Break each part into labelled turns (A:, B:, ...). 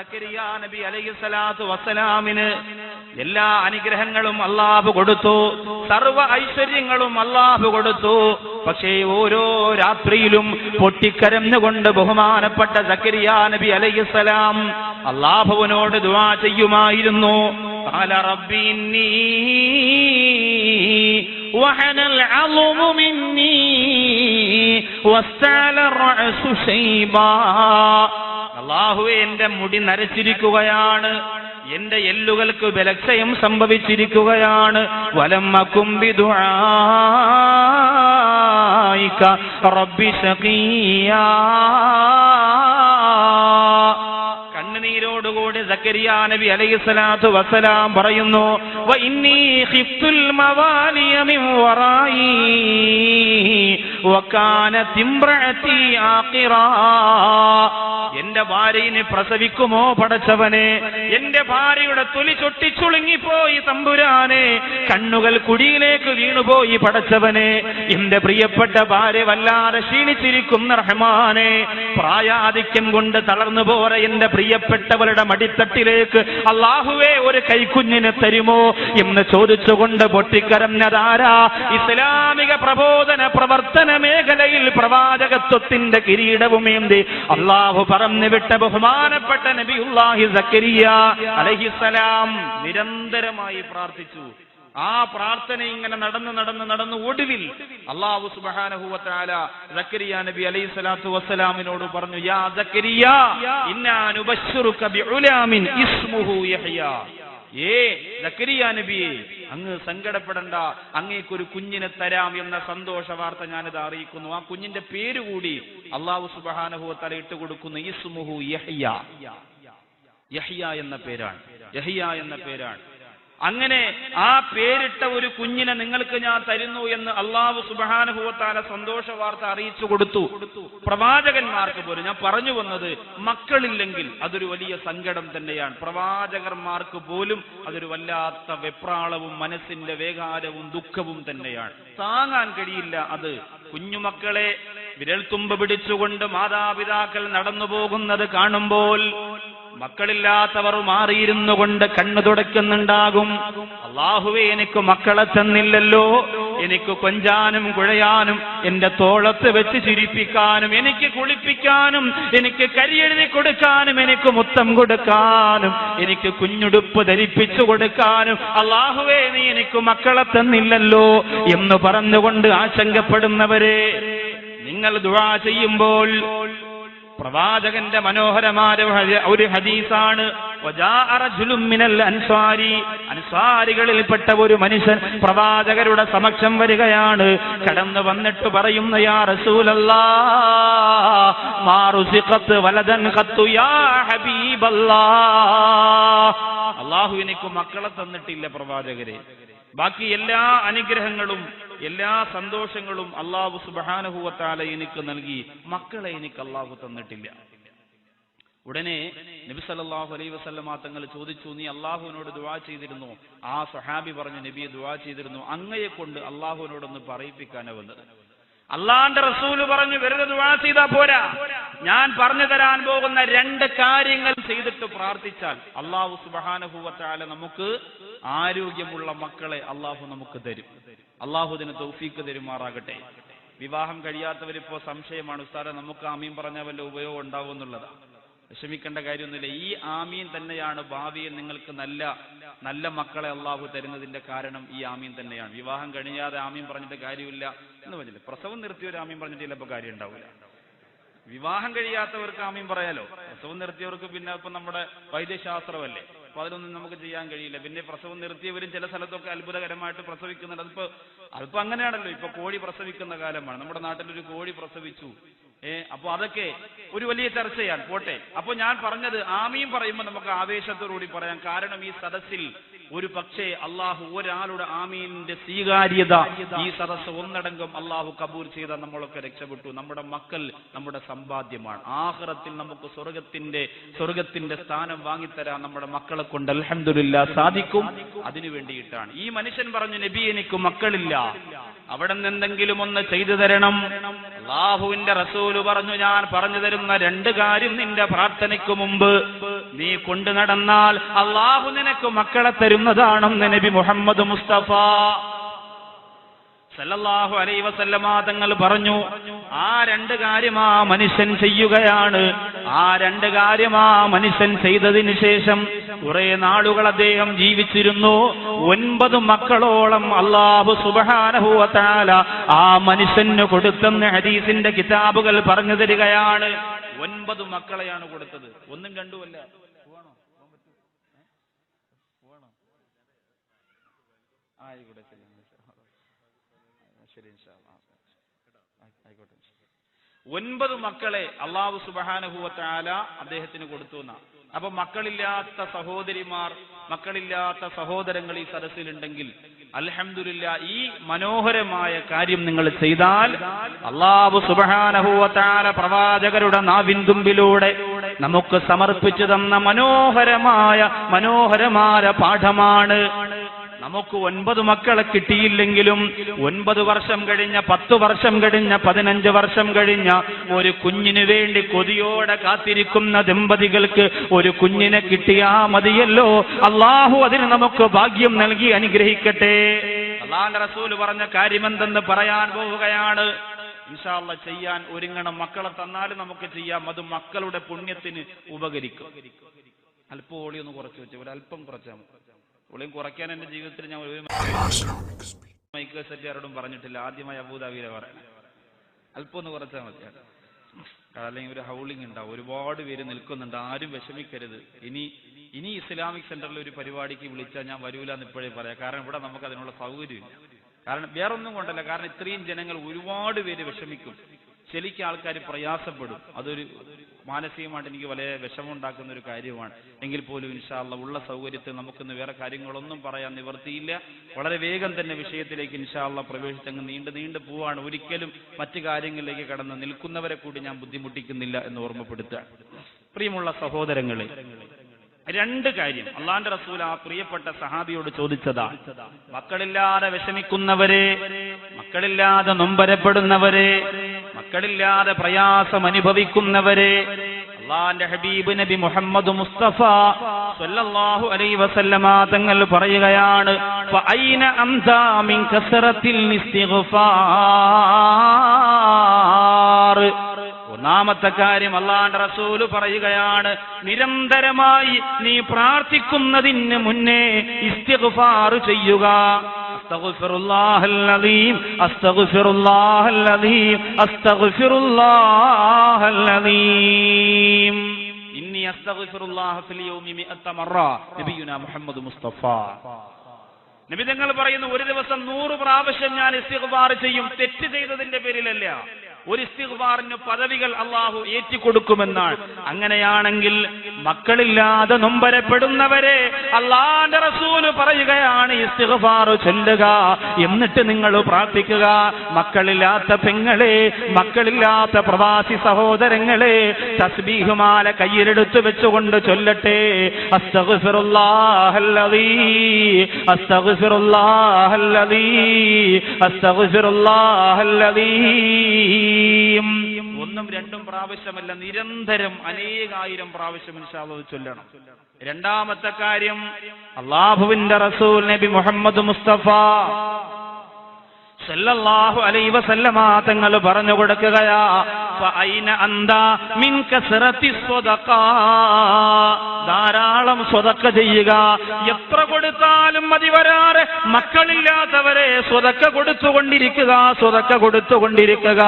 A: സക്കരിയ നബി അലൈഹിസ്സലാത്തു വസ്സലാമിന് എല്ലാ അനുഗ്രഹങ്ങളും അല്ലാഹു കൊടുത്തു, സർവ്വ ഐശ്വര്യങ്ങളും അല്ലാഹു കൊടുത്തു. പക്ഷേ ഓരോ രാത്രിയിലും പൊട്ടിക്കരഞ്ഞുകൊണ്ട് ബഹുമാനപ്പെട്ട സക്കരിയ നബി അലൈഹിസ്സലാം അല്ലാഹുവിനോട് ദുആ ചെയ്യുമായിരുന്നു. ഖാല റബ്ബി ഇന്നി വഹനൽ അളമു മിന്നി വസ്തഅല റഅസു ശൈബാ. അല്ലാഹുവേ, എന്റെ മുടി നരച്ചിരിക്കുകയാണ്, എന്റെ എല്ലുകൾക്ക് ബലക്ഷയം സംഭവിച്ചിരിക്കുകയാണ്. വലമ്മകും ബിദുആഇക റബ്ബി ശഖിയാ. കണ്ണുനീരോടുകൂടി സക്കരിയ നബി അലൈഹിസ്സലാത്തു വസ്സലാം പറയുന്നു, വ ഇന്നി ഖിഫ്തുൽ മവാലിയ മിൻ വറായി വകാനത് ഇംറഅതി ആഖിറാ. എന്റെ ഭാര്യയെ പ്രസവിക്കുമോ പടച്ചവനെ? എന്റെ ഭാര്യയുടെ തൊലി ചൊട്ടിച്ചുളുങ്ങിപ്പോയി തമ്പുരാനെ, കണ്ണുകൾ കുഴിയിലേക്ക് വീണുപോയി പടച്ചവനെ. എന്റെ പ്രിയപ്പെട്ട ഭാര്യ വല്ലാതെ ക്ഷീണിച്ചിരിക്കുന്ന റഹ്മാനെ, പ്രായാധിക്യം കൊണ്ട് തളർന്നു പോര എന്റെ പ്രിയപ്പെട്ടവരുടെ മടിത്തട്ടിലേക്ക് അല്ലാഹുവേ ഒരു കൈക്കുഞ്ഞിനെ തരുമോ എന്ന് ചോദിച്ചുകൊണ്ട് പൊട്ടിക്കരഞ്ഞതാരാ? ഇസ്ലാമിക പ്രബോധന പ്രവർത്തന മേഖലയിൽ പ്രവാചകത്വത്തിന്റെ കിരീടവുമേന്തി അല്ലാഹു പറഞ്ഞു വിട്ട ബഹുമാനപ്പെട്ട നബിയുല്ലാഹി സക്കരിയ അലൈഹിസ്സലാം നിരന്തരമായി പ്രാർത്ഥിച്ചു. ആ പ്രാർത്ഥന ഇങ്ങനെ നടന്ന് ഒടുവിൽ അല്ലാഹു സുബ്ഹാനഹു വ തആല സക്കരിയ നബി അലൈഹിസ്സലാത്തു വസ്സലാമിനോട് പറഞ്ഞു, യാ സക്കരിയ ഇന്നാ നുബശ്ശിറുക ബിഉലാമിൻ ഇസ്മുഹു യഹ്യ. സക്കരിയ നബിയെ, അങ്ങ് സങ്കടപ്പെടണ്ട, അങ്ങേക്കൊരു കുഞ്ഞിനെ തരാം എന്ന സന്തോഷ വാർത്ത ഞാനിത് അറിയിക്കുന്നു. ആ കുഞ്ഞിന്റെ പേര് കൂടി അല്ലാഹു സുബ്ഹാനഹു വ തആല ഇട്ടുകൊടുക്കുന്നു. ഇസ്മുഹു യഹ്യ. യഹ്യ എന്ന പേരാണ്. അങ്ങനെ ആ പേരിട്ട ഒരു കുഞ്ഞിനെ നിങ്ങൾക്ക് ഞാൻ തരുന്നു എന്ന് അല്ലാഹു സുബ്ഹാനഹു വ തആല സന്തോഷ വാർത്ത അറിയിച്ചു കൊടുത്തു. പ്രവാചകന്മാർക്ക് പോലും, ഞാൻ പറഞ്ഞു വന്നത്, മക്കളില്ലെങ്കിൽ അതൊരു വലിയ സങ്കടം തന്നെയാണ്. പ്രവാചകന്മാർക്ക് പോലും അതൊരു വല്ലാത്ത വെപ്രാളവും മനസ്സിന്റെ വേഗാരവും ദുഃഖവും തന്നെയാണ്. താങ്ങാൻ കഴിയില്ല അത്. കുഞ്ഞുമക്കളെ വിരൽത്തുമ്പ് പിടിച്ചുകൊണ്ട് മാതാപിതാക്കൾ നടന്നു പോകുന്നത് കാണുമ്പോൾ മക്കളില്ലാത്തവർ മാറിയിരുന്നു കൊണ്ട് കണ്ണു തുടയ്ക്കുന്നുണ്ടാകും. അല്ലാഹുവേ, എനിക്ക് മക്കളെ തന്നില്ലല്ലോ, എനിക്ക് കൊഞ്ചാനും കുഴയാനും എന്റെ തോളത്ത് വെച്ച് ചിരിപ്പിക്കാനും എനിക്ക് കുളിപ്പിക്കാനും എനിക്ക് കരിയെഴുതി കൊടുക്കാനും എനിക്ക് മുത്തം കൊടുക്കാനും എനിക്ക് കുഞ്ഞുടുപ്പ് ധരിപ്പിച്ചു കൊടുക്കാനും അല്ലാഹുവേ, നീ എനിക്ക് മക്കളെ തന്നില്ലല്ലോ എന്ന് പറഞ്ഞുകൊണ്ട് ആശങ്കപ്പെടുന്നവരെ നിങ്ങൾ ദുആ ചെയ്യുമ്പോൾ പ്രവാചകന്റെ മനോഹരമായ ഒരു ഹദീസാണ്. അൻസാരികളിൽപ്പെട്ട ഒരു മനുഷ്യൻ പ്രവാചകരുടെ സമക്ഷം വരികയാണ്. കടന്നു വന്നിട്ട് പറയുന്നു, യാ റസൂലല്ലാഹ് മാ റുസിഖത് വലദൻ ഖത്തു യാ ഹബീബല്ലാഹ്. അല്ലാഹു എനിക്ക് മക്കളെ തന്നിട്ടില്ല പ്രവാചകരെ. ബാക്കി എല്ലാ അനുഗ്രഹങ്ങളും എല്ലാ സന്തോഷങ്ങളും അല്ലാഹു സുബ്ഹാനഹു വ തആല എനിക്ക് നൽകി, മക്കളെ എനിക്ക് അല്ലാഹു തന്നിട്ടില്ല. ഉടനെ നബി സല്ലല്ലാഹു അലൈഹി വസല്ലമ തങ്ങൾ ചോദിച്ചു, നീ അല്ലാഹുവിനോട് ദുആ ചെയ്തിരുന്നു? ആ സ്വഹാബി പറഞ്ഞു, നബിയെ ദുആ ചെയ്തിരുന്നു. അങ്ങയെ കൊണ്ട് അല്ലാഹുവിനോടൊന്ന് പറയിപ്പിക്കാനാ വന്നത്. അള്ളാന്റെ റസൂല് പറഞ്ഞു, വെറുതെ ദുആ ചെയ്താ പോരാ, ഞാൻ പറഞ്ഞു തരാൻ പോകുന്ന 2 കാര്യങ്ങൾ ചെയ്തിട്ട് പ്രാർത്ഥിച്ചാൽ അല്ലാഹു സുബ്ഹാനഹു വ തആല നമുക്ക് ആരോഗ്യമുള്ള മക്കളെ അല്ലാഹു നമുക്ക് തരും. അല്ലാഹു ഇതിന് തൗഫീഖ് തരുമാറാകട്ടെ. വിവാഹം കഴിയാത്തവരിപ്പോ സംശയമാണ്, ഉസ്താദേ നമുക്ക് ആമീൻ പറഞ്ഞാൽ വല്ല ഉപയോഗം ഉണ്ടാവും എന്നുള്ളതാ. വിഷമിക്കേണ്ട കാര്യമൊന്നുമില്ല. ഈ ആമീൻ തന്നെയാണ് ഭാവിയിൽ നിങ്ങൾക്ക് നല്ല നല്ല മക്കളെ അല്ലാഹു തരുന്നതിന്റെ കാരണം. ഈ ആമീൻ തന്നെയാണ്. വിവാഹം കഴിയാതെ ആമീൻ പറഞ്ഞിട്ട് കാര്യമില്ല എന്ന് പറഞ്ഞില്ല. പ്രസവം നിർത്തിയൊരു ആമീൻ പറഞ്ഞിട്ട് ചിലപ്പോൾ കാര്യം ഉണ്ടാവില്ല. വിവാഹം കഴിയാത്തവർക്ക് ആമീൻ പറയാലോ. പ്രസവം നിർത്തിയവർക്ക് പിന്നെ ഇപ്പൊ നമ്മുടെ വൈദ്യശാസ്ത്രമല്ലേ, അപ്പൊ അതിലൊന്നും നമുക്ക് ചെയ്യാൻ കഴിയില്ല. പിന്നെ പ്രസവം നിർത്തിയവരും ചില സ്ഥലത്തൊക്കെ അത്ഭുതകരമായിട്ട് പ്രസവിക്കുന്നുണ്ട്. അതിപ്പോ അങ്ങനെയാണല്ലോ. ഇപ്പൊ കോഴി പ്രസവിക്കുന്ന കാലമാണ്. നമ്മുടെ നാട്ടിലൊരു കോഴി പ്രസവിച്ചു. അപ്പൊ അതൊക്കെ ഒരു വലിയ ചർച്ചയാണ്. പോട്ടെ. അപ്പൊ ഞാൻ പറഞ്ഞത്, ആമീൻ പറയുമ്പോൾ നമുക്ക് ആവേശത്തോടുകൂടി പറയാം. കാരണം ഈ സദസ്സിൽ ഒരു പക്ഷേ അള്ളാഹു ഒരാളുടെ ആമീനിന്റെ സ്വീകാര്യത ഈ സദസ്സ് ഒന്നടങ്കം അള്ളാഹു കബൂൽ ചെയ്ത നമ്മളൊക്കെ രക്ഷപ്പെട്ടു. നമ്മുടെ മക്കൾ നമ്മുടെ സമ്പാദ്യമാണ്. ആഖിറത്തിൽ നമുക്ക് സ്വർഗത്തിന്റെ സ്ഥാനം വാങ്ങിത്തരാൻ നമ്മുടെ മക്കളെ കൊണ്ട് അൽഹംദുലില്ലാഹ് സാധിക്കും. അതിനു വേണ്ടിയിട്ടാണ് ഈ മനുഷ്യൻ പറഞ്ഞു, നബി എനിക്ക് മക്കളില്ല, അവിടെ നിന്നെന്തെങ്കിലും ഒന്ന് ചെയ്തു തരണം. അല്ലാഹുവിന്റെ റസൂല് പറഞ്ഞു, ഞാൻ പറഞ്ഞു തരുന്ന 2 കാര്യം നിന്റെ പ്രാർത്ഥനയ്ക്ക് മുമ്പ് നീ കൊണ്ടു നടന്നാൽ അല്ലാഹു നിനക്ക് മക്കളെ തരുന്നതാണെന്ന് നബി മുഹമ്മദ് മുസ്തഫ സല്ലല്ലാഹു അലൈഹി വസല്ലമ തങ്ങൾ പറഞ്ഞു. ആ 2 കാര്യം ആ മനുഷ്യൻ ചെയ്യുകയാണ്. ആ 2 കാര്യം ആ മനുഷ്യൻ ചെയ്തതിനു ശേഷം കുറെ നാളുകൾ അദ്ദേഹം ജീവിച്ചിരുന്നു. 9 മക്കളോളം അല്ലാഹു സുബ്ഹാനഹു വ തആല ആ മനുഷ്യന് കൊടുത്തെന്ന് ഹദീസിന്റെ കിതാബുകൾ പറഞ്ഞു തരികയാണ്. 9 മക്കളെയാണ് കൊടുത്തത്, 1ഉം 2ഉം അല്ല. ആയിക്കോട്ടെ, ശരി, ആയിക്കോട്ടെ. 9 മക്കളെ അല്ലാഹു സുബ്ഹാനഹു വ തആല അദ്ദേഹത്തിന് കൊടുത്തു എന്നാ. അപ്പൊ മക്കളില്ലാത്ത സഹോദരിമാർ, മക്കളില്ലാത്ത സഹോദരങ്ങൾ ഈ സദസ്സിലുണ്ടെങ്കിൽ അൽഹംദുലില്ലാഹ് ഈ മനോഹരമായ കാര്യം നിങ്ങൾ ചെയ്താൽ അല്ലാഹു സുബ്ഹാനഹു വ തആല പ്രവാചകരുടെ നാവിൻ തുമ്പിലൂടെ നമുക്ക് സമർപ്പിച്ചു തന്ന മനോഹരമായ പാഠമാണ്. നമുക്ക് 9 മക്കളെ കിട്ടിയില്ലെങ്കിലും 9 വർഷം കഴിഞ്ഞ, 10 വർഷം കഴിഞ്ഞ, 15 വർഷം കഴിഞ്ഞ ഒരു കുഞ്ഞിനു വേണ്ടി കൊതിയോടെ കാത്തിരിക്കുന്ന ദമ്പതികൾക്ക് ഒരു കുഞ്ഞിനെ കിട്ടിയാ മതിയല്ലോ. അല്ലാഹു അതിന് നമുക്ക് ഭാഗ്യം നൽകി അനുഗ്രഹിക്കട്ടെ. അല്ലാഹുവിന്റെ റസൂൽ പറഞ്ഞ കാര്യമെന്തെന്ന് പറയാൻ പോവുകയാണ്. ഇൻഷാ അല്ലാഹ് ചെയ്യാൻ ഒരുങ്ങണം. മക്കളെ തന്നാലും നമുക്ക് ചെയ്യാം, അത് മക്കളുടെ പുണ്യത്തിന് ഉപകരിക്കും. അല്പം ഓളി ഒന്ന് കുറച്ച് വെച്ചു, ഒരല്പം കുറച്ചാൽ മതി. ഒളിയും കുറയ്ക്കാൻ എന്റെ ജീവിതത്തിൽ ഞാൻ ഒരു മൈക്ക് സെറ്റുകാരോടും പറഞ്ഞിട്ടില്ല. ആദ്യമായി അബൂദാബിയിലെ പറയണം, അല്പം ഒന്ന് കുറച്ചാൽ മതി. അല്ലെങ്കിൽ ഒരു ഹൗളിംഗ് ഉണ്ടാവും, ഒരുപാട് പേര് നിൽക്കുന്നുണ്ട്, ആരും വിഷമിക്കരുത്. ഇനി ഇസ്ലാമിക് സെന്ററിൽ ഒരു പരിപാടിക്ക് വിളിച്ചാൽ ഞാൻ വരൂല എന്ന് ഇപ്പോഴേ പറയാം. കാരണം ഇവിടെ നമുക്ക് അതിനുള്ള സൗകര്യമില്ല. കാരണം വേറൊന്നും കൊണ്ടല്ല, കാരണം ഇത്രയും ജനങ്ങൾ, ഒരുപാട് പേര് വിഷമിക്കും, ശരിക്കും ആൾക്കാർ പ്രയാസപ്പെടും. അതൊരു മാനസികമായിട്ട് എനിക്ക് വളരെ വിഷമമുണ്ടാക്കുന്ന ഒരു കാര്യമാണ്. എങ്കിൽ പോലും ഇൻഷാ അല്ലാഹ് ഉള്ള സൗകര്യത്തിൽ നമുക്കിന്ന് വേറെ കാര്യങ്ങളൊന്നും പറയാൻ നിവർത്തിയില്ല. വളരെ വേഗം തന്നെ വിഷയത്തിലേക്ക് ഇൻഷാ അല്ലാഹ് പ്രവേശിച്ചങ്ങ് നീണ്ടു പോവാണ്. ഒരിക്കലും മറ്റു കാര്യങ്ങളിലേക്ക് കടന്ന് നിൽക്കുന്നവരെ കൂടി ഞാൻ ബുദ്ധിമുട്ടിക്കുന്നില്ല എന്ന് ഓർമ്മപ്പെടുത്തുക. പ്രിയമുള്ള സഹോദരങ്ങളെ, 2 കാര്യം അള്ളാന്റെ റസൂൽ ആ പ്രിയപ്പെട്ട സഹാബിയോട് ചോദിച്ചതാ. മക്കളില്ലാതെ വിഷമിക്കുന്നവരെ, മക്കളില്ലാതെ നൊമ്പരപ്പെടുന്നവരെ, മക്കളില്ലാതെ പ്രയാസം അനുഭവിക്കുന്നവരെ അള്ളാന്റെ ഹബീബ് നബി മുഹമ്മദ് മുസ്തഫ സല്ലല്ലാഹു അലൈഹി വസല്ലമ തങ്ങൾ പറയുകയാണ്, ഫഅൈന അംതാ മിൻ കസറത്തിൽ ഇസ്തിഗ്ഫാർ. ഒന്നാമത്തെ കാര്യം അല്ലാഹുവിന്റെ റസൂല് പറയുകയാണ്, നിരന്തരമായി നീ പ്രാർത്ഥിക്കുന്നതിന് മുന്നേ ഇസ്തിഗ്ഫാർ ചെയ്യുക. അസ്തഗ്ഫിറുല്ലാഹൽ അലീം, അസ്തഗ്ഫിറുല്ലാഹൽ അലീം, അസ്തഗ്ഫിറുല്ലാഹൽ അലീം. ഇന്നി അസ്തഗ്ഫിറുല്ലാഹ ഫിൽ യൗമി 100 മറ. നബിയുനാ മുഹമ്മദ് മുസ്തഫ നബി തങ്ങൾ പറയുന്നു, ഒരു ദിവസം 100 പ്രാവശ്യം ഞാൻ ഇസ്തിഗ്ഫാർ ചെയ്യും. തെറ്റ് ചെയ്തതിന്റെ പേരിലല്ല, ഒരു ഇസ്തിഗ്ഫാറിന് പദവികൾ അല്ലാഹു ഏറ്റിക്കൊടുക്കുമെന്നാണ്. അങ്ങനെയാണെങ്കിൽ മക്കളില്ലാതെ നൊമ്പരപ്പെടുന്നവരെ അല്ലാഹുവിന്റെ റസൂല് പറയുകയാണ്, ഇസ്തിഗ്ഫാർ ചൊല്ലുക, എന്നിട്ട് നിങ്ങൾ പ്രാർത്ഥിക്കുക. മക്കളില്ലാത്ത പെങ്ങളെ, മക്കളില്ലാത്ത പ്രവാസി സഹോദരങ്ങളെ, തസ്ബീഹുമാല കയ്യിലെടുത്ത് വെച്ചുകൊണ്ട് ചൊല്ലട്ടെ, അസ്തഗ്ഫിറുല്ലാഹൽ അലീം, അസ്തഗ്ഫിറുല്ലാഹൽ അലീം, അസ്തഗ്ഫിറുല്ലാഹൽ അലീം. 1ഉം 2ഉം പ്രാവശ്യമല്ല, നിരന്തരം അനേകായിരം പ്രാവശ്യം ഇൻഷാ അല്ലാഹ് ചൊല്ലണം. 2ാമത്തെ കാര്യം അല്ലാഹുവിന്റെ റസൂൽ നബി മുഹമ്മദ് മുസ്തഫ സല്ലല്ലാഹു അലൈഹി വസല്ലമ തങ്ങൾ പറഞ്ഞു കൊടുക്കുകയാ, ഫഅൈന അന്താ മിൻ കസറത്തി സ്വദഖ. ധാരാളം സ്വദഖ ചെയ്യുക. എത്ര കൊടുത്താലും മതി വരാറ്. മക്കളില്ലാത്തവരെ സ്വദഖ കൊടുത്തുകൊണ്ടിരിക്കുക, സ്വദഖ കൊടുത്തുകൊണ്ടിരിക്കുക.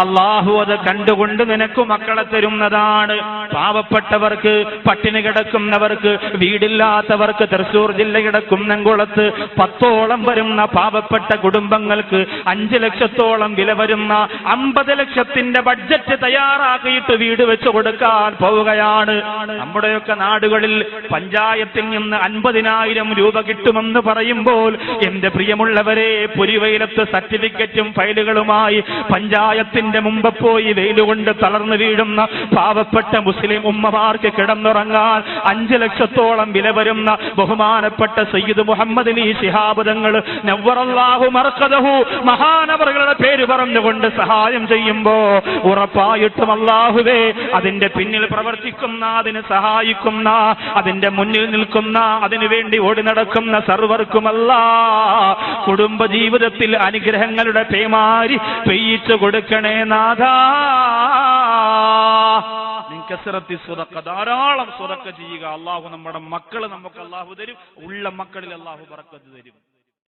A: അല്ലാഹു അത് കണ്ടുകൊണ്ട് നിനക്ക് മക്കളെ തരുന്നതാണ്. പാവപ്പെട്ടവർക്ക്, പട്ടിണി കിടക്കുന്നവർക്ക്, വീടില്ലാത്തവർക്ക്, തൃശൂർ ജില്ലയുടെ കുന്നംകുളത്ത് 10ഓളം വരുന്ന പാവപ്പെട്ട കുടുംബങ്ങൾക്ക്
B: മക്കൾക്ക് 5 ലക്ഷത്തോളം വില വരുന്ന 50 ലക്ഷത്തിന്റെ ബഡ്ജറ്റ് തയ്യാറാക്കിയിട്ട് വീട് വെച്ചു കൊടുക്കാൻ പോവുകയാണ്. നമ്മുടെയൊക്കെ നാടുകളിൽ പഞ്ചായത്തിൽ നിന്ന് 50,000 രൂപ കിട്ടുമെന്ന് പറയുമ്പോൾ എന്റെ പ്രിയമുള്ളവരെ, പൊരിവെയിലത്ത് സർട്ടിഫിക്കറ്റും ഫയലുകളുമായി പഞ്ചായത്തിന്റെ മുമ്പ് പോയി വെയിലുകൊണ്ട് തളർന്നു വീഴുന്ന പാവപ്പെട്ട മുസ്ലിം ഉമ്മമാർക്ക് കിടന്നുറങ്ങാൻ 5 ലക്ഷത്തോളം വില വരുന്ന ബഹുമാനപ്പെട്ട സയ്യിദ് മുഹമ്മദ് അലി ശിഹാബ് തങ്ങൾ നവ്വറല്ലാഹു മർഖദഹു മഹാനവറുകളുടെ പേര് പറഞ്ഞുകൊണ്ട് സഹായം ചെയ്യുമ്പോ ഉറപ്പായിട്ടും അല്ലാഹുവേ അതിന്റെ പിന്നിൽ പ്രവർത്തിക്കുന്ന, അതിന് സഹായിക്കുന്ന, അതിന്റെ മുന്നിൽ നിൽക്കുന്ന, അതിനു വേണ്ടി ഓടി നടക്കുന്ന സർവർക്കുമല്ല കുടുംബ ജീവിതത്തിൽ അനുഗ്രഹങ്ങളുടെ പേമാരി പെയ്യിച്ചു കൊടുക്കണേ നാഥാ. ധാരാളം സ്വതക്ക ചെയ്യുക. അള്ളാഹു നമ്മുടെ മക്കള് നമുക്ക് അള്ളാഹു തരും. ഉള്ള മക്കളിൽ അള്ളാഹു ബറക്കത്ത് തരും.